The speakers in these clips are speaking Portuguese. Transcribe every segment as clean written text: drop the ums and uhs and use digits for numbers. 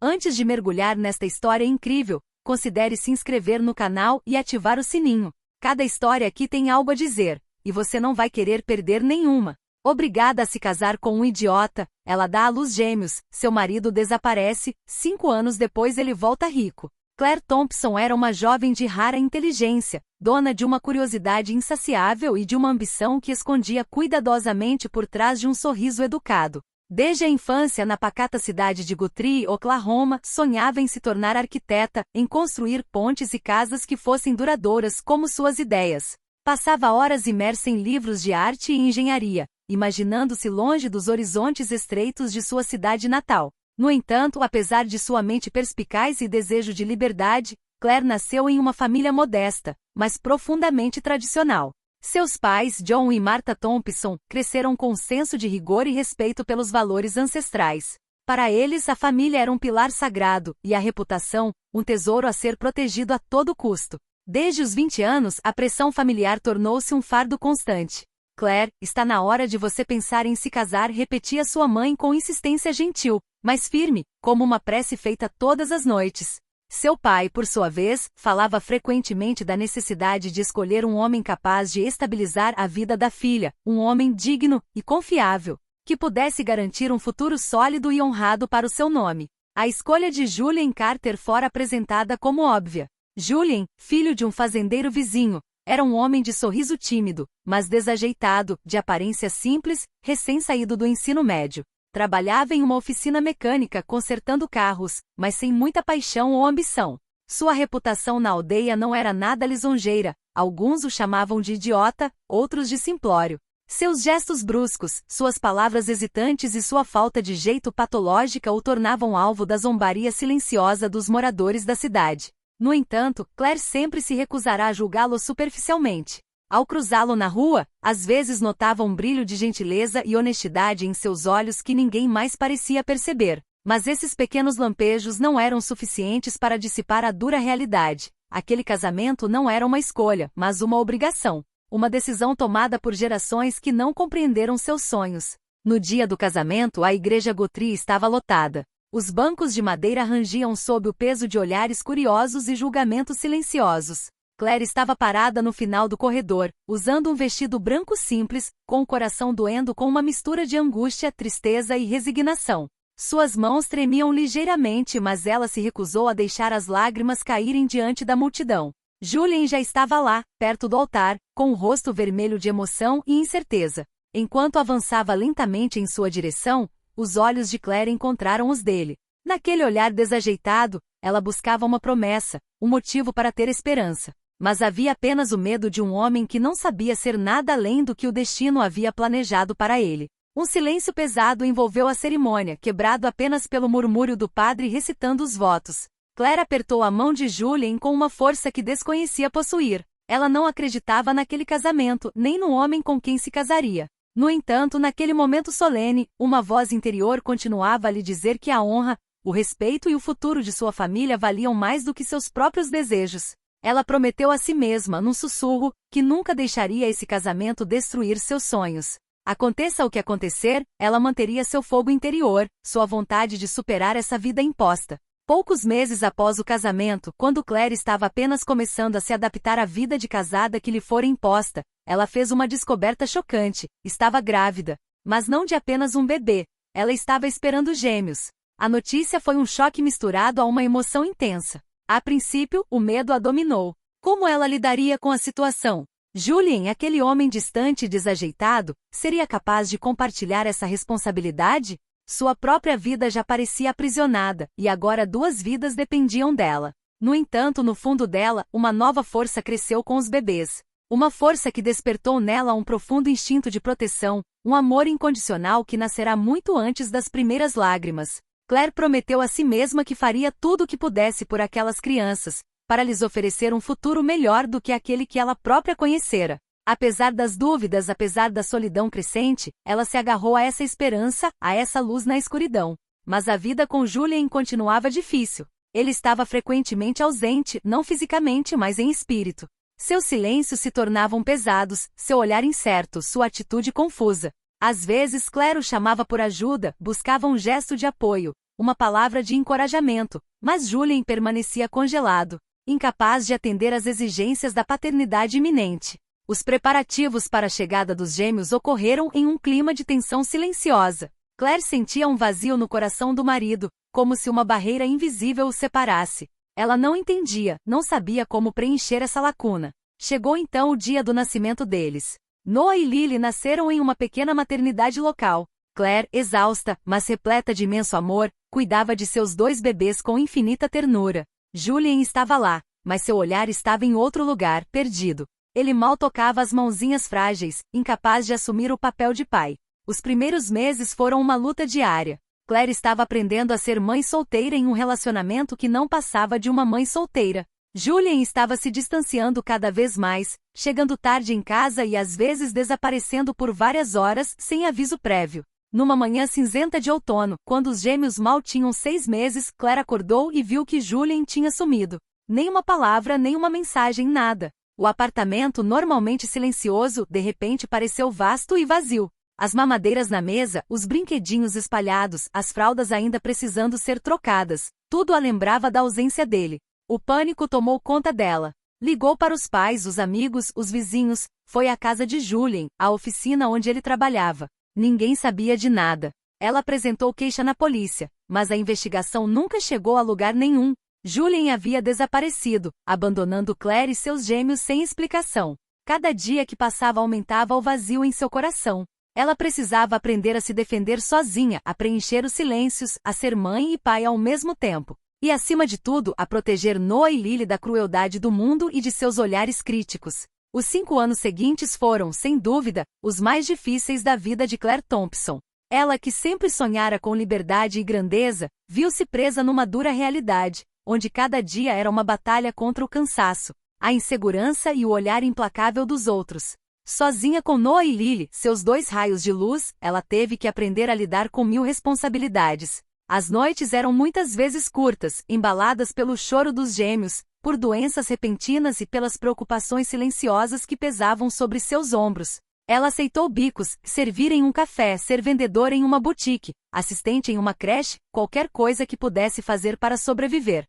Antes de mergulhar nesta história incrível, considere se inscrever no canal e ativar o sininho. Cada história aqui tem algo a dizer, e você não vai querer perder nenhuma. Obrigada a se casar com um idiota, ela dá à luz gêmeos, seu marido desaparece, 5 anos depois ele volta rico. Claire Thompson era uma jovem de rara inteligência, dona de uma curiosidade insaciável e de uma ambição que escondia cuidadosamente por trás de um sorriso educado. Desde a infância na pacata cidade de Guthrie, Oklahoma, sonhava em se tornar arquiteta, em construir pontes e casas que fossem duradouras como suas ideias. Passava horas imersa em livros de arte e engenharia, imaginando-se longe dos horizontes estreitos de sua cidade natal. No entanto, apesar de sua mente perspicaz e desejo de liberdade, Claire nasceu em uma família modesta, mas profundamente tradicional. Seus pais, John e Martha Thompson, cresceram com um senso de rigor e respeito pelos valores ancestrais. Para eles, a família era um pilar sagrado, e a reputação, um tesouro a ser protegido a todo custo. Desde os 20 anos, a pressão familiar tornou-se um fardo constante. Claire, está na hora de você pensar em se casar, repetia sua mãe com insistência gentil, mas firme, como uma prece feita todas as noites. Seu pai, por sua vez, falava frequentemente da necessidade de escolher um homem capaz de estabilizar a vida da filha, um homem digno e confiável, que pudesse garantir um futuro sólido e honrado para o seu nome. A escolha de Julien Carter fora apresentada como óbvia. Julien, filho de um fazendeiro vizinho, era um homem de sorriso tímido, mas desajeitado, de aparência simples, recém-saído do ensino médio. Trabalhava em uma oficina mecânica consertando carros, mas sem muita paixão ou ambição. Sua reputação na aldeia não era nada lisonjeira, alguns o chamavam de idiota, outros de simplório. Seus gestos bruscos, suas palavras hesitantes e sua falta de jeito patológica o tornavam alvo da zombaria silenciosa dos moradores da cidade. No entanto, Claire sempre se recusará a julgá-lo superficialmente. Ao cruzá-lo na rua, às vezes notava um brilho de gentileza e honestidade em seus olhos que ninguém mais parecia perceber. Mas esses pequenos lampejos não eram suficientes para dissipar a dura realidade. Aquele casamento não era uma escolha, mas uma obrigação. Uma decisão tomada por gerações que não compreenderam seus sonhos. No dia do casamento, a igreja Guthrie estava lotada. Os bancos de madeira rangiam sob o peso de olhares curiosos e julgamentos silenciosos. Claire estava parada no final do corredor, usando um vestido branco simples, com o coração doendo com uma mistura de angústia, tristeza e resignação. Suas mãos tremiam ligeiramente, mas ela se recusou a deixar as lágrimas caírem diante da multidão. Julien já estava lá, perto do altar, com o rosto vermelho de emoção e incerteza. Enquanto avançava lentamente em sua direção, os olhos de Claire encontraram os dele. Naquele olhar desajeitado, ela buscava uma promessa, um motivo para ter esperança. Mas havia apenas o medo de um homem que não sabia ser nada além do que o destino havia planejado para ele. Um silêncio pesado envolveu a cerimônia, quebrado apenas pelo murmúrio do padre recitando os votos. Claire apertou a mão de Julien com uma força que desconhecia possuir. Ela não acreditava naquele casamento, nem no homem com quem se casaria. No entanto, naquele momento solene, uma voz interior continuava a lhe dizer que a honra, o respeito e o futuro de sua família valiam mais do que seus próprios desejos. Ela prometeu a si mesma, num sussurro, que nunca deixaria esse casamento destruir seus sonhos. Aconteça o que acontecer, ela manteria seu fogo interior, sua vontade de superar essa vida imposta. Poucos meses após o casamento, quando Claire estava apenas começando a se adaptar à vida de casada que lhe fora imposta, ela fez uma descoberta chocante: estava grávida. Mas não de apenas um bebê. Ela estava esperando gêmeos. A notícia foi um choque misturado a uma emoção intensa. A princípio, o medo a dominou. Como ela lidaria com a situação? Julien, aquele homem distante e desajeitado, seria capaz de compartilhar essa responsabilidade? Sua própria vida já parecia aprisionada, e agora 2 vidas dependiam dela. No entanto, no fundo dela, uma nova força cresceu com os bebês. Uma força que despertou nela um profundo instinto de proteção, um amor incondicional que nascerá muito antes das primeiras lágrimas. Claire prometeu a si mesma que faria tudo o que pudesse por aquelas crianças, para lhes oferecer um futuro melhor do que aquele que ela própria conhecera. Apesar das dúvidas, apesar da solidão crescente, ela se agarrou a essa esperança, a essa luz na escuridão. Mas a vida com Julien continuava difícil. Ele estava frequentemente ausente, não fisicamente, mas em espírito. Seus silêncios se tornavam pesados, seu olhar incerto, sua atitude confusa. Às vezes Claire o chamava por ajuda, buscava um gesto de apoio, uma palavra de encorajamento, mas Julien permanecia congelado, incapaz de atender às exigências da paternidade iminente. Os preparativos para a chegada dos gêmeos ocorreram em um clima de tensão silenciosa. Claire sentia um vazio no coração do marido, como se uma barreira invisível o separasse. Ela não entendia, não sabia como preencher essa lacuna. Chegou então o dia do nascimento deles. Noah e Lily nasceram em uma pequena maternidade local. Claire, exausta, mas repleta de imenso amor, cuidava de seus 2 bebês com infinita ternura. Julien estava lá, mas seu olhar estava em outro lugar, perdido. Ele mal tocava as mãozinhas frágeis, incapaz de assumir o papel de pai. Os primeiros meses foram uma luta diária. Claire estava aprendendo a ser mãe solteira em um relacionamento que não passava de uma mãe solteira. Julien estava se distanciando cada vez mais, chegando tarde em casa e às vezes desaparecendo por várias horas, sem aviso prévio. Numa manhã cinzenta de outono, quando os gêmeos mal tinham 6 meses, Claire acordou e viu que Julien tinha sumido. Nem uma palavra, nem uma mensagem, nada. O apartamento, normalmente silencioso, de repente pareceu vasto e vazio. As mamadeiras na mesa, os brinquedinhos espalhados, as fraldas ainda precisando ser trocadas. Tudo a lembrava da ausência dele. O pânico tomou conta dela. Ligou para os pais, os amigos, os vizinhos, foi à casa de Julien, à oficina onde ele trabalhava. Ninguém sabia de nada. Ela apresentou queixa na polícia, mas a investigação nunca chegou a lugar nenhum. Julien havia desaparecido, abandonando Claire e seus gêmeos sem explicação. Cada dia que passava aumentava o vazio em seu coração. Ela precisava aprender a se defender sozinha, a preencher os silêncios, a ser mãe e pai ao mesmo tempo. E, acima de tudo, a proteger Noah e Lily da crueldade do mundo e de seus olhares críticos. Os 5 anos seguintes foram, sem dúvida, os mais difíceis da vida de Claire Thompson. Ela, que sempre sonhara com liberdade e grandeza, viu-se presa numa dura realidade, onde cada dia era uma batalha contra o cansaço, a insegurança e o olhar implacável dos outros. Sozinha com Noah e Lily, seus 2 raios de luz, ela teve que aprender a lidar com 1000 responsabilidades. As noites eram muitas vezes curtas, embaladas pelo choro dos gêmeos, por doenças repentinas e pelas preocupações silenciosas que pesavam sobre seus ombros. Ela aceitou bicos, servir em um café, ser vendedora em uma boutique, assistente em uma creche, qualquer coisa que pudesse fazer para sobreviver.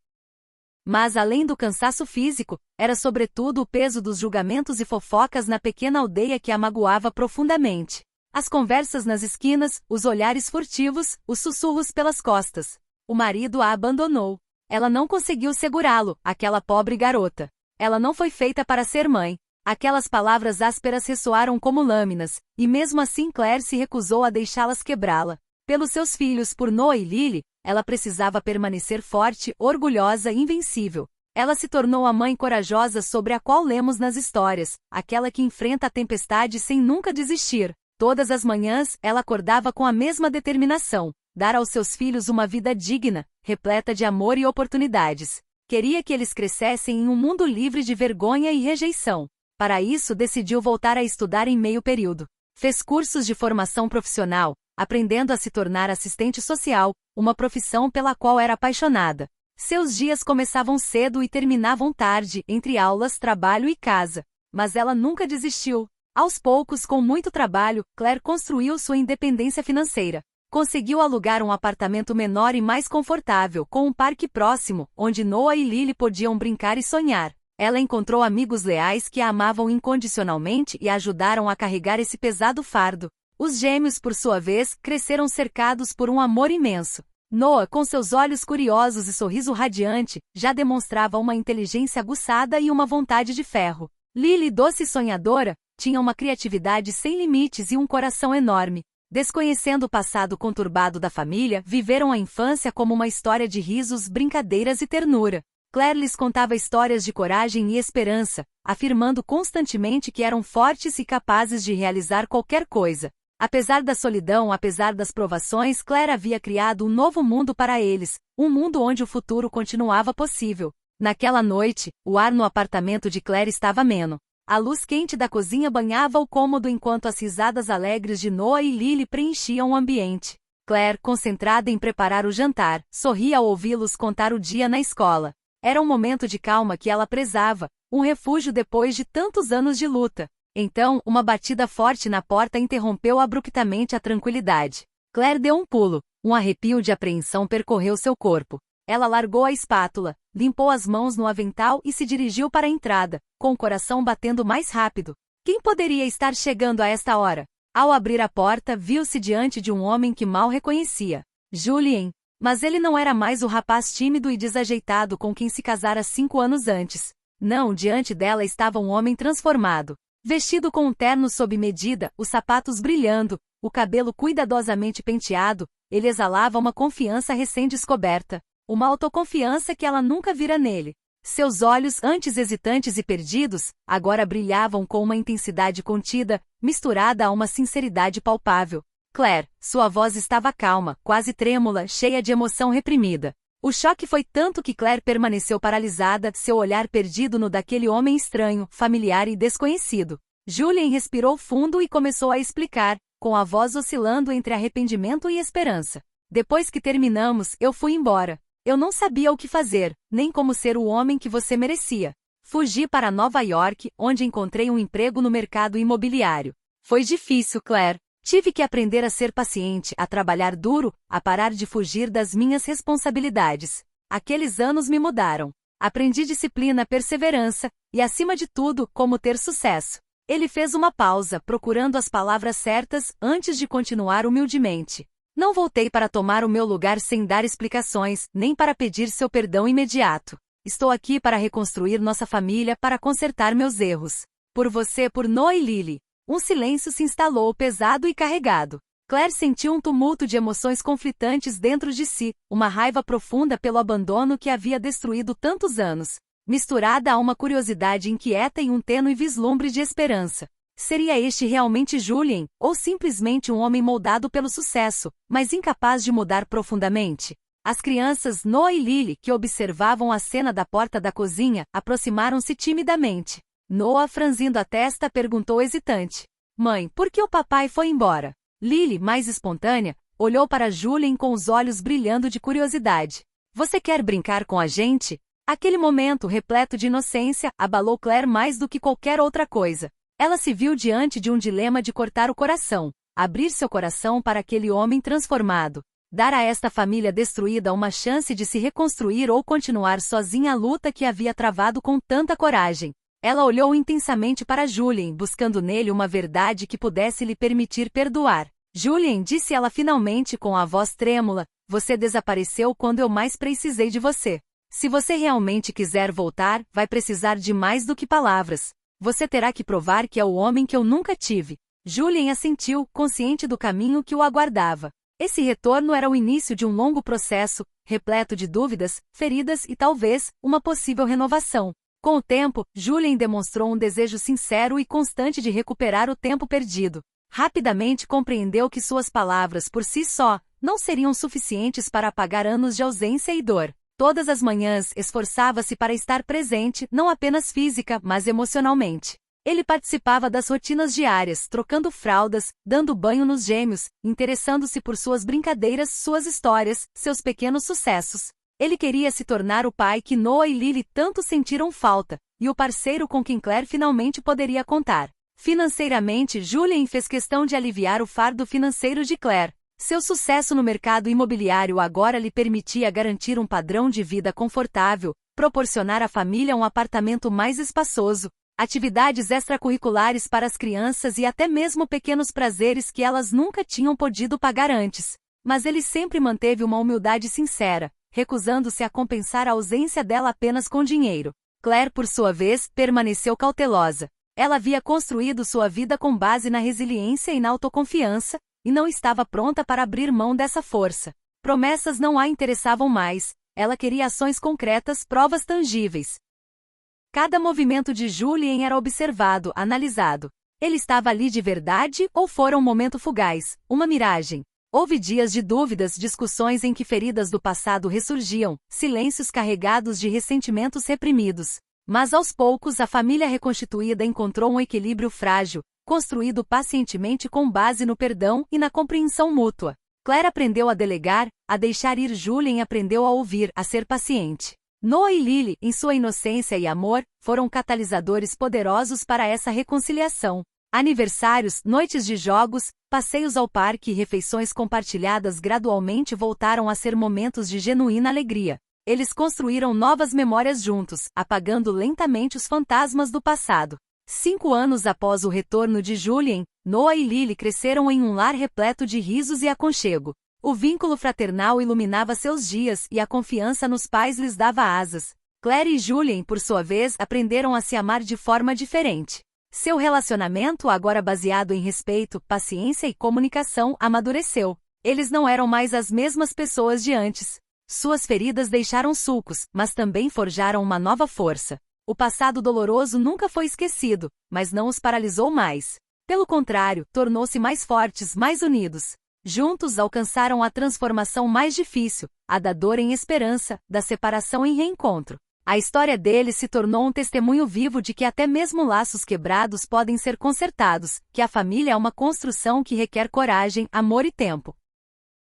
Mas além do cansaço físico, era sobretudo o peso dos julgamentos e fofocas na pequena aldeia que a magoava profundamente. As conversas nas esquinas, os olhares furtivos, os sussurros pelas costas. O marido a abandonou. Ela não conseguiu segurá-lo, aquela pobre garota. Ela não foi feita para ser mãe. Aquelas palavras ásperas ressoaram como lâminas, e mesmo assim Claire se recusou a deixá-las quebrá-la. Pelos seus filhos, por Noah e Lily, ela precisava permanecer forte, orgulhosa e invencível. Ela se tornou a mãe corajosa sobre a qual lemos nas histórias, aquela que enfrenta a tempestade sem nunca desistir. Todas as manhãs, ela acordava com a mesma determinação, dar aos seus filhos uma vida digna, repleta de amor e oportunidades. Queria que eles crescessem em um mundo livre de vergonha e rejeição. Para isso, decidiu voltar a estudar em meio período. Fez cursos de formação profissional, aprendendo a se tornar assistente social, uma profissão pela qual era apaixonada. Seus dias começavam cedo e terminavam tarde, entre aulas, trabalho e casa. Mas ela nunca desistiu. Aos poucos, com muito trabalho, Claire construiu sua independência financeira. Conseguiu alugar um apartamento menor e mais confortável, com um parque próximo, onde Noah e Lily podiam brincar e sonhar. Ela encontrou amigos leais que a amavam incondicionalmente e a ajudaram a carregar esse pesado fardo. Os gêmeos, por sua vez, cresceram cercados por um amor imenso. Noah, com seus olhos curiosos e sorriso radiante, já demonstrava uma inteligência aguçada e uma vontade de ferro. Lily, doce e sonhadora, tinha uma criatividade sem limites e um coração enorme. Desconhecendo o passado conturbado da família, viveram a infância como uma história de risos, brincadeiras e ternura. Claire lhes contava histórias de coragem e esperança, afirmando constantemente que eram fortes e capazes de realizar qualquer coisa. Apesar da solidão, apesar das provações, Claire havia criado um novo mundo para eles, um mundo onde o futuro continuava possível. Naquela noite, o ar no apartamento de Claire estava ameno. A luz quente da cozinha banhava o cômodo enquanto as risadas alegres de Noah e Lily preenchiam o ambiente. Claire, concentrada em preparar o jantar, sorria ao ouvi-los contar o dia na escola. Era um momento de calma que ela prezava, um refúgio depois de tantos anos de luta. Então, uma batida forte na porta interrompeu abruptamente a tranquilidade. Claire deu um pulo. Um arrepio de apreensão percorreu seu corpo. Ela largou a espátula, limpou as mãos no avental e se dirigiu para a entrada, com o coração batendo mais rápido. Quem poderia estar chegando a esta hora? Ao abrir a porta, viu-se diante de um homem que mal reconhecia. Julien. Mas ele não era mais o rapaz tímido e desajeitado com quem se casara 5 anos antes. Não, diante dela estava um homem transformado. Vestido com um terno sob medida, os sapatos brilhando, o cabelo cuidadosamente penteado, ele exalava uma confiança recém-descoberta. Uma autoconfiança que ela nunca vira nele. Seus olhos, antes hesitantes e perdidos, agora brilhavam com uma intensidade contida, misturada a uma sinceridade palpável. Claire, sua voz estava calma, quase trêmula, cheia de emoção reprimida. O choque foi tanto que Claire permaneceu paralisada, seu olhar perdido no daquele homem estranho, familiar e desconhecido. Julien respirou fundo e começou a explicar, com a voz oscilando entre arrependimento e esperança. Depois que terminamos, eu fui embora. Eu não sabia o que fazer, nem como ser o homem que você merecia. Fugi para Nova York, onde encontrei um emprego no mercado imobiliário. Foi difícil, Claire. Tive que aprender a ser paciente, a trabalhar duro, a parar de fugir das minhas responsabilidades. Aqueles anos me mudaram. Aprendi disciplina, perseverança, e acima de tudo, como ter sucesso. Ele fez uma pausa, procurando as palavras certas, antes de continuar humildemente. Não voltei para tomar o meu lugar sem dar explicações, nem para pedir seu perdão imediato. Estou aqui para reconstruir nossa família, para consertar meus erros. Por você, por Noah e Lily. Um silêncio se instalou pesado e carregado. Claire sentiu um tumulto de emoções conflitantes dentro de si, uma raiva profunda pelo abandono que havia destruído tantos anos, misturada a uma curiosidade inquieta e um tênue vislumbre de esperança. Seria este realmente Julien, ou simplesmente um homem moldado pelo sucesso, mas incapaz de mudar profundamente? As crianças Noah e Lily, que observavam a cena da porta da cozinha, aproximaram-se timidamente. Noah, franzindo a testa, perguntou hesitante. Mãe, por que o papai foi embora? Lily, mais espontânea, olhou para Julien com os olhos brilhando de curiosidade. Você quer brincar com a gente? Aquele momento, repleto de inocência, abalou Claire mais do que qualquer outra coisa. Ela se viu diante de um dilema de cortar o coração, abrir seu coração para aquele homem transformado, dar a esta família destruída uma chance de se reconstruir ou continuar sozinha a luta que havia travado com tanta coragem. Ela olhou intensamente para Julien, buscando nele uma verdade que pudesse lhe permitir perdoar. Julien, disse ela finalmente com a voz trêmula, você desapareceu quando eu mais precisei de você. Se você realmente quiser voltar, vai precisar de mais do que palavras. Você terá que provar que é o homem que eu nunca tive. Julien assentiu, consciente do caminho que o aguardava. Esse retorno era o início de um longo processo, repleto de dúvidas, feridas e talvez, uma possível renovação. Com o tempo, Julien demonstrou um desejo sincero e constante de recuperar o tempo perdido. Rapidamente compreendeu que suas palavras por si só, não seriam suficientes para apagar anos de ausência e dor. Todas as manhãs esforçava-se para estar presente, não apenas física, mas emocionalmente. Ele participava das rotinas diárias, trocando fraldas, dando banho nos gêmeos, interessando-se por suas brincadeiras, suas histórias, seus pequenos sucessos. Ele queria se tornar o pai que Noah e Lily tanto sentiram falta, e o parceiro com quem Claire finalmente poderia contar. Financeiramente, Julien fez questão de aliviar o fardo financeiro de Claire. Seu sucesso no mercado imobiliário agora lhe permitia garantir um padrão de vida confortável, proporcionar à família um apartamento mais espaçoso, atividades extracurriculares para as crianças e até mesmo pequenos prazeres que elas nunca tinham podido pagar antes. Mas ele sempre manteve uma humildade sincera, recusando-se a compensar a ausência dela apenas com dinheiro. Claire, por sua vez, permaneceu cautelosa. Ela havia construído sua vida com base na resiliência e na autoconfiança, e não estava pronta para abrir mão dessa força. Promessas não a interessavam mais, ela queria ações concretas, provas tangíveis. Cada movimento de Julien era observado, analisado. Ele estava ali de verdade ou fora um momento fugaz, uma miragem? Houve dias de dúvidas, discussões em que feridas do passado ressurgiam, silêncios carregados de ressentimentos reprimidos. Mas aos poucos a família reconstituída encontrou um equilíbrio frágil, construído pacientemente com base no perdão e na compreensão mútua. Claire aprendeu a delegar, a deixar ir. Julien aprendeu a ouvir, a ser paciente. Noah e Lily, em sua inocência e amor, foram catalisadores poderosos para essa reconciliação. Aniversários, noites de jogos, passeios ao parque e refeições compartilhadas gradualmente voltaram a ser momentos de genuína alegria. Eles construíram novas memórias juntos, apagando lentamente os fantasmas do passado. 5 anos após o retorno de Julien, Noah e Lily cresceram em um lar repleto de risos e aconchego. O vínculo fraternal iluminava seus dias e a confiança nos pais lhes dava asas. Claire e Julien, por sua vez, aprenderam a se amar de forma diferente. Seu relacionamento, agora baseado em respeito, paciência e comunicação, amadureceu. Eles não eram mais as mesmas pessoas de antes. Suas feridas deixaram sulcos, mas também forjaram uma nova força. O passado doloroso nunca foi esquecido, mas não os paralisou mais. Pelo contrário, tornou-se mais fortes, mais unidos. Juntos alcançaram a transformação mais difícil, a da dor em esperança, da separação em reencontro. A história deles se tornou um testemunho vivo de que até mesmo laços quebrados podem ser consertados, que a família é uma construção que requer coragem, amor e tempo.